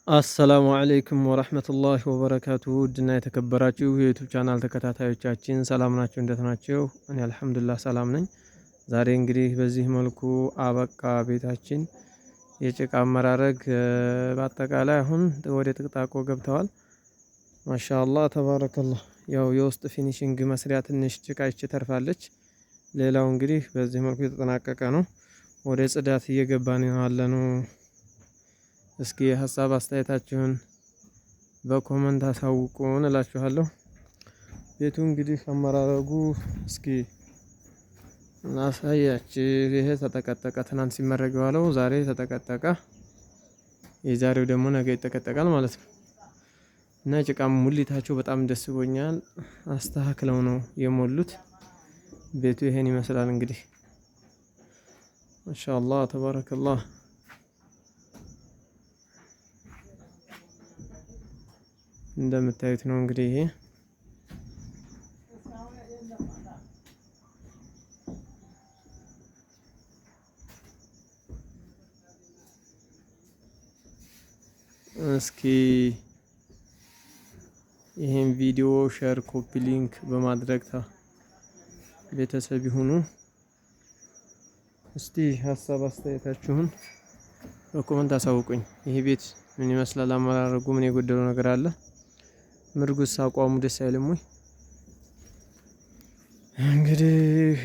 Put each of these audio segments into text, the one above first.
አሰላሙ አለይኩም ወራህመቱላሂ ወበረካቱሁ ድና የተከበራችሁ የዩቲዩብ ቻናል ተከታታዮቻችን ሰላም ናችሁ? እንዴት ናችሁ? እኔ አልሐምዱሊላህ ሰላም ነኝ። ዛሬ እንግዲህ በዚህ መልኩ አበቃ ቤታችን የጭቃ አመራረግ በአጠቃላይ አሁን ወደ ጥቅጣቆ ገብተዋል። ማሻአላህ ተባረከላህ። ያው የውስጥ ፊኒሺንግ መስሪያ ትንሽ ጭቃ ተርፋለች። ሌላው እንግዲህ በዚህ መልኩ የተጠናቀቀ ነው። ወደ ጽዳት እየገባን ያለነው። እስኪ ሀሳብ አስተያየታችሁን በኮመንት አሳውቁን እላችኋለሁ። ቤቱ እንግዲህ አመራረጉ እስኪ እናሳያችሁ። ይሄ ተጠቀጠቀ። ትናንት ሲመረግ የዋለው ዛሬ ተጠቀጠቀ። የዛሬው ደግሞ ነገ ይጠቀጠቃል ማለት ነው። እና ጭቃም ሙሊታቸው በጣም ደስ ብሎኛል። አስተካክለው ነው የሞሉት። ቤቱ ይሄን ይመስላል እንግዲህ ማሻአላህ ተባረከላህ። እንደምታዩት ነው እንግዲህ ይሄ እስኪ ይሄን ቪዲዮ ሼር ኮፒ ሊንክ በማድረግ ቤተሰብ ይሁኑ። እስቲ ሀሳብ አስተያየታችሁን በኮመንት አሳውቁኝ። ይሄ ቤት ምን ይመስላል? አመራረጉ ምን የጎደለው ነገር አለ? ምርጉስ አቋሙ ደስ አይልም ወይ? እንግዲህ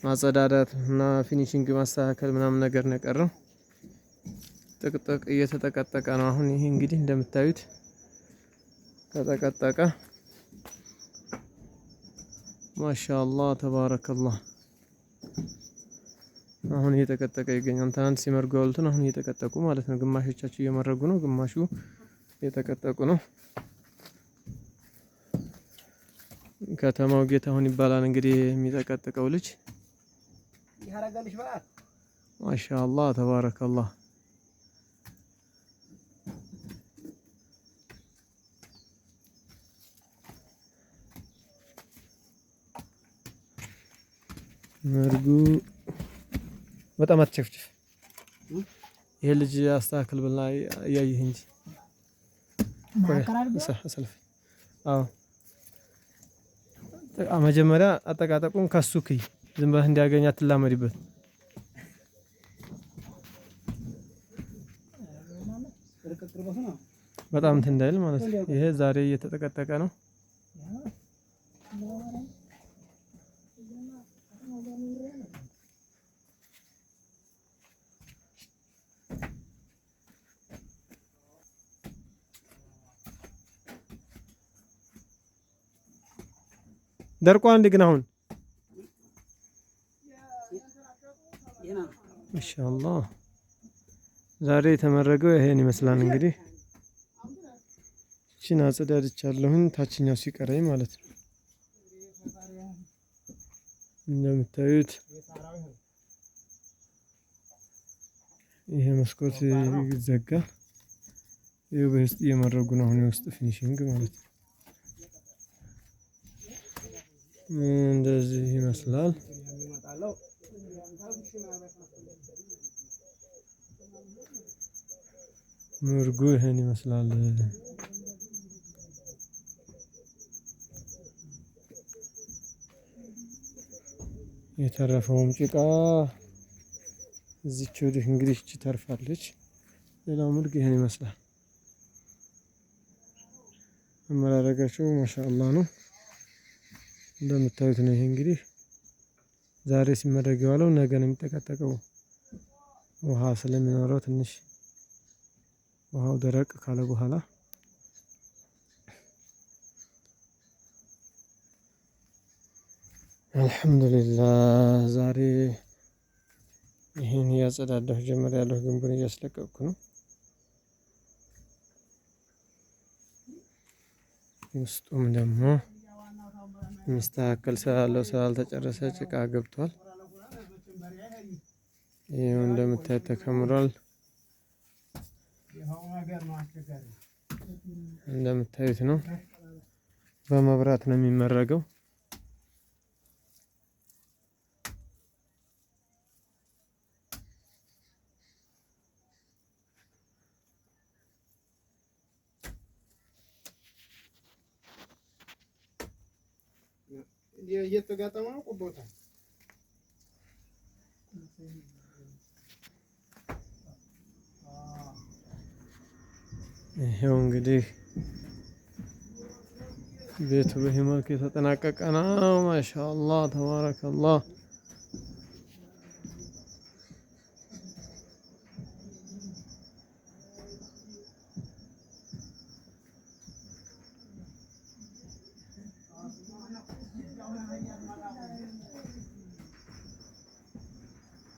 ማጸዳዳት እና ፊኒሺንግ ማስተካከል ምናምን ነገር ነው የቀረው። ጥቅጥቅ እየተጠቀጠቀ ነው አሁን። ይሄ እንግዲህ እንደምታዩት ተጠቀጠቀ። ማሻአላህ ተባረከላህ። አሁን እየተጠቀጠቀ ይገኛል። ትናንት ሲመርጉ ያሉትን አሁን እየተጠቀጠቁ ማለት ነው። ግማሾቻቸው እየመረጉ ነው፣ ግማሹ እየተጠቀጠቁ ነው። ከተማው ጌታሁን ይባላል እንግዲህ የሚጠቀጥቀው ልጅ። ማሻአላህ ተባረከላህ። መርጉ በጣም አትቸፍችፍ። ይሄ ልጅ አስተካክል ብላ እያየህ እንጂ ሰልፍ። አዎ መጀመሪያ አጠቃጠቁን ከሱ ክይ ዝም ብለህ እንዲያገኝ አትላመድበት። በጣም እንትን እንዳይል ማለት ነው። ይሄ ዛሬ እየተጠቀጠቀ ነው። ደርቆ አንድ ግን አሁን ማሻአላህ ዛሬ የተመረገው ይሄን ይመስላል እንግዲህ። እቺን አጸዳድቻለሁኝ ታችኛው ሲቀረኝ ማለት ነው። እንደምታዩት ይሄ መስኮት ይዘጋል። ይሄ በውስጥ እየመረጉ ነው አሁን የውስጥ ፊኒሺንግ ማለት ነው። እንደዚህ ይመስላል። ምርጉ ይሄን ይመስላል። የተረፈውም ጭቃ እዚች ወዲህ እንግዲህ እቺ ተርፋለች። ሌላው ምርግ ይሄን ይመስላል። አመራረጋቸው ማሻአላህ ነው። እንደምታዩት ነው። ይሄ እንግዲህ ዛሬ ሲመረግ የዋለው ነገ ነው የሚጠቀጠቀው። ውሃ ስለሚኖረው ትንሽ ውሃው ደረቅ ካለ በኋላ አልሐምዱሊላህ ዛሬ ይሄን እያጸዳዳሁ ጀምሬያለሁ። ግንቡን እያስለቀቅኩ ነው። ውስጡም ደግሞ የሚስተካከል ስላለው ስላልተጨረሰ ጭቃ ገብቷል። ይሄው እንደምታዩት ተከምሯል። እንደምታዩት ነው። በመብራት ነው የሚመረገው። እየተጋጠመ ነው ቆቦታል። ይሄው እንግዲህ ቤቱ በዚህ መልክ የተጠናቀቀ ነው። ማሻአላህ ተባረከላህ።